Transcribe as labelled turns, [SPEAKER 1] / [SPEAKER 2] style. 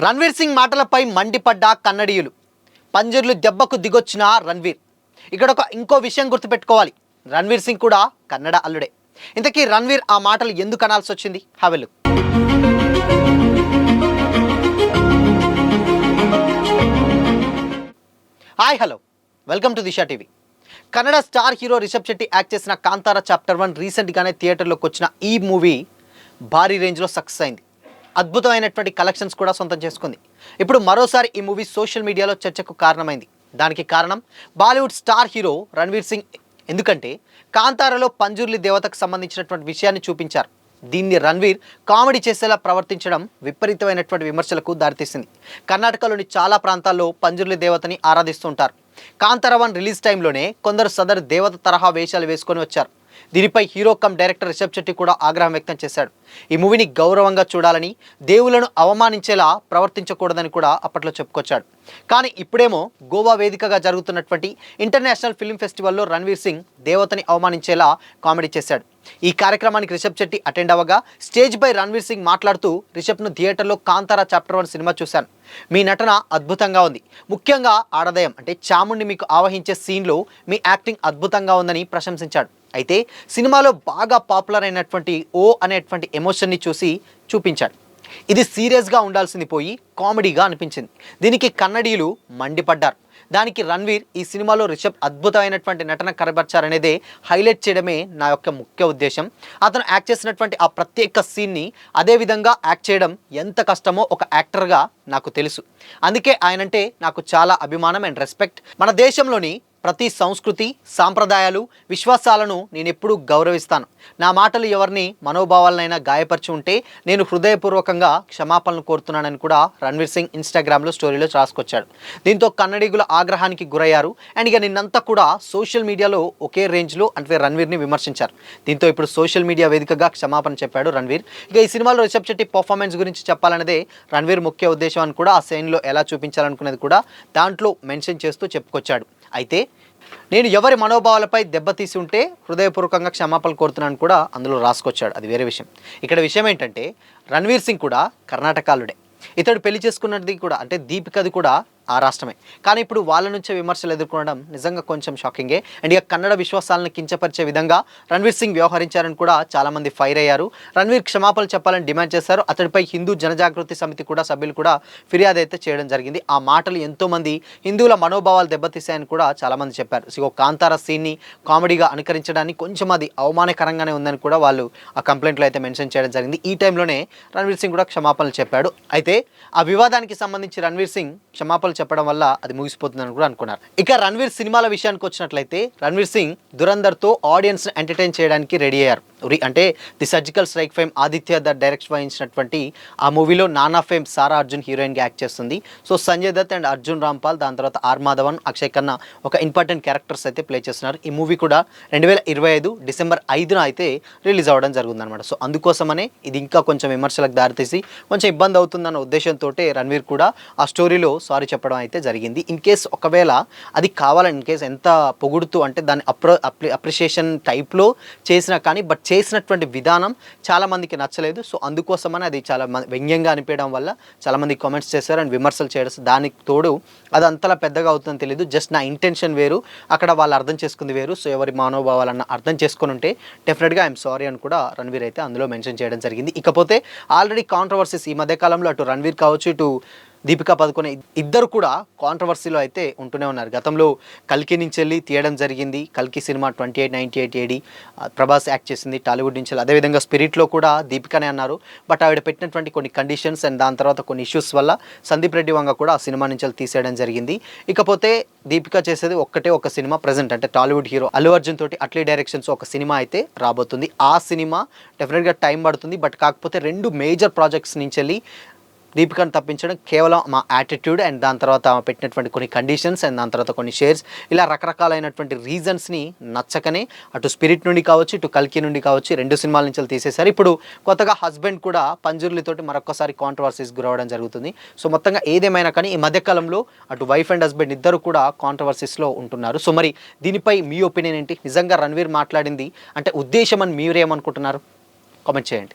[SPEAKER 1] రణ్వీర్ సింగ్ మాటలపై మండిపడ్డ కన్నడీయులు. పంజర్లు దెబ్బకు దిగొచ్చిన రణ్వీర్. ఇక్కడ ఇంకో విషయం గుర్తుపెట్టుకోవాలి, రణ్వీర్ సింగ్ కూడా కన్నడ అల్లుడే. ఇంతకీ రణ్వీర్ ఆ మాటలు ఎందుకు అనాల్సి వచ్చింది? Have a look. Hi hello, welcome to Disha TV. Kannada star hero Rishab Shetty act చేసిన కాంతారా చాప్టర్ 1 రీసెంట్గానే థియేటర్లోకి వచ్చిన ఈ మూవీ భారీ రేంజ్లో సక్సెస్ అయింది. అద్భుతమైనటువంటి కలెక్షన్స్ కూడా సొంతం చేసుకుంది. ఇప్పుడు మరోసారి ఈ మూవీ సోషల్ మీడియాలో చర్చకు కారణమైంది. దానికి కారణం బాలీవుడ్ స్టార్ హీరో రణ్వీర్ సింగ్. ఎందుకంటే కాంతారాలో పంజుర్లి దేవతకు సంబంధించినటువంటి విషయాన్ని చూపించారు. దీన్ని రణ్వీర్ కామెడీ చేసేలా ప్రవర్తించడం విపరీతమైనటువంటి విమర్శలకు దారితీసింది. కర్ణాటకలోని చాలా ప్రాంతాల్లో పంజుర్లి దేవతని ఆరాధిస్తుంటారు. కాంతారా 1 రిలీజ్ టైంలోనే కొందరు సదరు దేవత తరహా వేషాలు వేసుకొని వచ్చారు. దీనిపై hero come director Rishab Shetty కూడా ఆగ్రహం వ్యక్తం చేశాడు. ఈ మూవీని గౌరవంగా చూడాలని, దేవులను అవమానించేలా ప్రవర్తించకూడదని కూడా అప్పట్లో చెప్పుకొచ్చాడు. కానీ ఇప్పుడేమో గోవా వేదికగా జరుగుతున్నటువంటి ఇంటర్నేషనల్ ఫిల్మ్ ఫెస్టివల్లో రణ్వీర్ సింగ్ దేవతని అవమానించేలా కామెడీ చేశాడు. ఈ కార్యక్రమానికి రిషబ్ శెట్టి అటెండ్ అవ్వగా స్టేజ్పై రణ్వీర్ సింగ్ మాట్లాడుతూ, రిషబ్ను థియేటర్లో కాంతారా చాప్టర్ 1 సినిమా చూశాను. మీ నటన అద్భుతంగా ఉంది. ముఖ్యంగా ఆడదయం అంటే చాముండి మీకు ఆవహించే సీన్లో మీ యాక్టింగ్ అద్భుతంగా ఉందని ప్రశంసించాడు. అయితే సినిమాలో బాగా పాపులర్ అయినటువంటి ఓ అనేటువంటి ఎమోషన్ని చూపించాడు. ఇది సీరియస్గా ఉండాల్సింది పోయి కామెడీగా అనిపించింది. దీనికి కన్నడీయులు మండిపడ్డారు. దానికి రణ్వీర్ ఈ సినిమాలో రిషబ్ అద్భుతమైనటువంటి నటన కనబర్చారనేదే హైలైట్ చేయడమే నా యొక్క ముఖ్య ఉద్దేశం. అతను యాక్ట్ చేసినటువంటి ఆ ప్రత్యేక సీన్ని అదేవిధంగా యాక్ట్ చేయడం ఎంత కష్టమో ఒక యాక్టర్గా నాకు తెలుసు. అందుకే ఆయనంటే నాకు చాలా అభిమానం అండ్ రెస్పెక్ట్. మన దేశంలోని ప్రతి సంస్కృతి, సాంప్రదాయాలు, విశ్వాసాలను నేను ఎప్పుడూ గౌరవిస్తాను. నా మాటలు ఎవరిని మనోభావాలనైనా గాయపరిచి ఉంటే నేను హృదయపూర్వకంగా క్షమాపణలు కోరుతున్నానని కూడా రణ్వీర్ సింగ్ ఇన్స్టాగ్రామ్లో స్టోరీలో రాసుకొచ్చాడు. దీంతో కన్నడిగుల ఆగ్రహానికి గురయ్యారు. అండ్ ఇక నిన్నంతా కూడా సోషల్ మీడియాలో ఒకే రేంజ్లో అంటే రణ్వీర్ని విమర్శించారు. దీంతో ఇప్పుడు సోషల్ మీడియా వేదికగా క్షమాపణ చెప్పాడు రణ్వీర్. ఇక ఈ సినిమాలో రిషబ్ శెట్టి పర్ఫార్మెన్స్ గురించి చెప్పాలనేదే రణ్వీర్ ముఖ్య ఉద్దేశం అని కూడా, ఆ సీన్లో ఎలా చూపించాలనుకునేది కూడా దాంట్లో మెన్షన్ చేస్తూ చెప్పుకొచ్చాడు. అయితే నేను ఎవరి మనోభావాలపై దెబ్బతీసి ఉంటే హృదయపూర్వకంగా క్షమాపణలు కోరుతున్నాను కూడా అందులో రాసుకొచ్చాడు. అది వేరే విషయం. ఇక్కడ విషయం ఏంటంటే రణ్వీర్ సింగ్ కూడా కర్ణాటకాలుడే. ఇతడు పెళ్లి చేసుకున్నది కూడా అంటే దీపికది కూడా ఆ రాష్ట్రమే. కానీ ఇప్పుడు వాళ్ళ నుంచే విమర్శలు ఎదుర్కొనడం నిజంగా కొంచెం షాకింగే. అండ్ ఇక కన్నడ విశ్వాసాలను కించపరిచే విధంగా రణ్వీర్ సింగ్ వ్యవహరించారని కూడా చాలామంది ఫైర్ అయ్యారు. రణ్వీర్ క్షమాపణలు చెప్పాలని డిమాండ్ చేశారు. అతడిపై హిందూ జనజాగృతి సమితి కూడా సభ్యులు కూడా ఫిర్యాదు అయితే చేయడం జరిగింది. ఆ మాటలు ఎంతోమంది హిందువుల మనోభావాలు దెబ్బతీశాయని కూడా చాలామంది చెప్పారు. సో కాంతారా సీన్ని కామెడీగా అనుకరించడానికి కొంచెం అది అవమానకరంగానే ఉందని కూడా వాళ్ళు ఆ కంప్లైంట్లో అయితే మెన్షన్ చేయడం జరిగింది. ఈ టైంలోనే రణ్వీర్ సింగ్ కూడా క్షమాపణలు చెప్పాడు. అయితే ఆ వివాదానికి సంబంధించి రణ్వీర్ సింగ్ క్షమాపణలు చెప్పడం వల్ల అది ముగిసిపోతుందని కూడా అనుకున్నారు. ఇక రణ్వీర్ సినిమాల విషయానికి వచ్చినట్లయితే రణ్వీర్ సింగ్ దురంధర్తో ఆడియన్స్ ఎంటర్టైన్ చేయడానికి రెడీ అయ్యారు. అంటే the surgical strike fame Aditya Dhar direction వహించినటువంటి ఆ మూవీలో నానా ఫేమ్ సారా అర్జున్ హీరోయిన్గా యాక్ట్ చేస్తుంది. సో సంజయ్ దత్ అండ్ అర్జున్ రాంపాల్, దాని తర్వాత ఆర్ మాధవన్, అక్షయ్ ఖన్నా ఒక ఇంపార్టెంట్ క్యారెక్టర్స్ అయితే ప్లే చేస్తున్నారు. ఈ మూవీ కూడా 2025 డిసెంబర్ 5న అయితే రిలీజ్ అవ్వడం జరుగుతుందన్నమాట. సో అందుకోసమనే ఇది ఇంకా కొంచెం విమర్శలకు దారితీసి కొంచెం ఇబ్బంది అవుతుందన్న ఉద్దేశంతో రణ్వీర్ కూడా ఆ స్టోరీలో సారీ చెప్పడం అయితే జరిగింది. ఇన్ కేస్ ఒకవేళ అది కావాలని ఇన్ కేస్ ఎంత పొగుడుతూ అంటే దాన్ని అప్రిషియేషన్ టైప్లో చేసినా కానీ బట్ చేసినటువంటి విధానం చాలామందికి నచ్చలేదు. సో అందుకోసమని అది చాలా వ్యంగ్యంగా అనిపించడం వల్ల చాలామంది కామెంట్స్ చేశారు అండ్ విమర్శలు చేయడం. దానికి తోడు అది అంతలా పెద్దగా అవుతుందని తెలియదు. జస్ట్ నా ఇంటెన్షన్ వేరు, అక్కడ వాళ్ళు అర్థం చేసుకుంది వేరు. సో ఎవరి మనోభావాలన్న అర్థం చేసుకుని ఉంటే డెఫినెట్గా ఐఎమ్ సారీ అని కూడా రణ్వీర్ అయితే అందులో మెన్షన్ చేయడం జరిగింది. ఇకపోతే ఆల్రెడీ కాంట్రవర్సీస్ ఈ మధ్యకాలంలో అటు రణ్వీర్ కావచ్చు, ఇటు దీపికా పదుకొనే ఇద్దరు కూడా కాంట్రవర్సీలో అయితే ఉంటూనే ఉన్నారు. గతంలో కల్కి నుంచి వెళ్ళి తీయడం జరిగింది. కల్కి సినిమా 2898 AD ప్రభాస్ యాక్ట్ చేసింది టాలీవుడ్ నుంచి. అదేవిధంగా స్పిరిట్లో కూడా దీపికానే అన్నారు. బట్ ఆవిడ పెట్టినటువంటి కొన్ని కండిషన్స్ అండ్ దాని తర్వాత కొన్ని ఇష్యూస్ వల్ల సందీప్ రెడ్డి వంగ కూడా ఆ సినిమా నుంచి తీసేయడం జరిగింది. ఇకపోతే దీపికా చేసేది ఒక సినిమా ప్రజెంట్ అంటే టాలీవుడ్ హీరో అల్లు అర్జున్ తోటి అట్లీ డైరెక్షన్స్ ఒక సినిమా అయితే రాబోతుంది. ఆ సినిమా డెఫినెట్గా టైం పడుతుంది. బట్ కాకపోతే 2 మేజర్ ప్రాజెక్ట్స్ నుంచి వెళ్ళి దీపికను తప్పించడం కేవలం మా యాటిట్యూడ్ అండ్ దాని తర్వాత పెట్టినటువంటి కొన్ని కండిషన్స్ అండ్ దాని తర్వాత కొన్ని షేర్స్ ఇలా రకరకాలైనటువంటి రీజన్స్ని నచ్చకనే అటు స్పిరిట్ నుండి కావచ్చు, ఇటు కల్కి నుండి కావచ్చు 2 సినిమాల నుంచి తీసేశారు. ఇప్పుడు కొత్తగా హస్బెండ్ కూడా పంజుర్లితోటి మరొకసారి కాంట్రవర్సీస్ గురవడం జరుగుతుంది. సో మొత్తంగా ఏదేమైనా కానీ ఈ మధ్యకాలంలో అటు వైఫ్ అండ్ హస్బెండ్ ఇద్దరు కూడా కాంట్రవర్సీస్లో ఉంటున్నారు. సో మరి దీనిపై మీ ఒపీనియన్ ఏంటి? నిజంగా రణ్వీర్ మాట్లాడింది అంటే ఉద్దేశం అని మీరేమనుకుంటున్నారు? కామెంట్ చేయండి.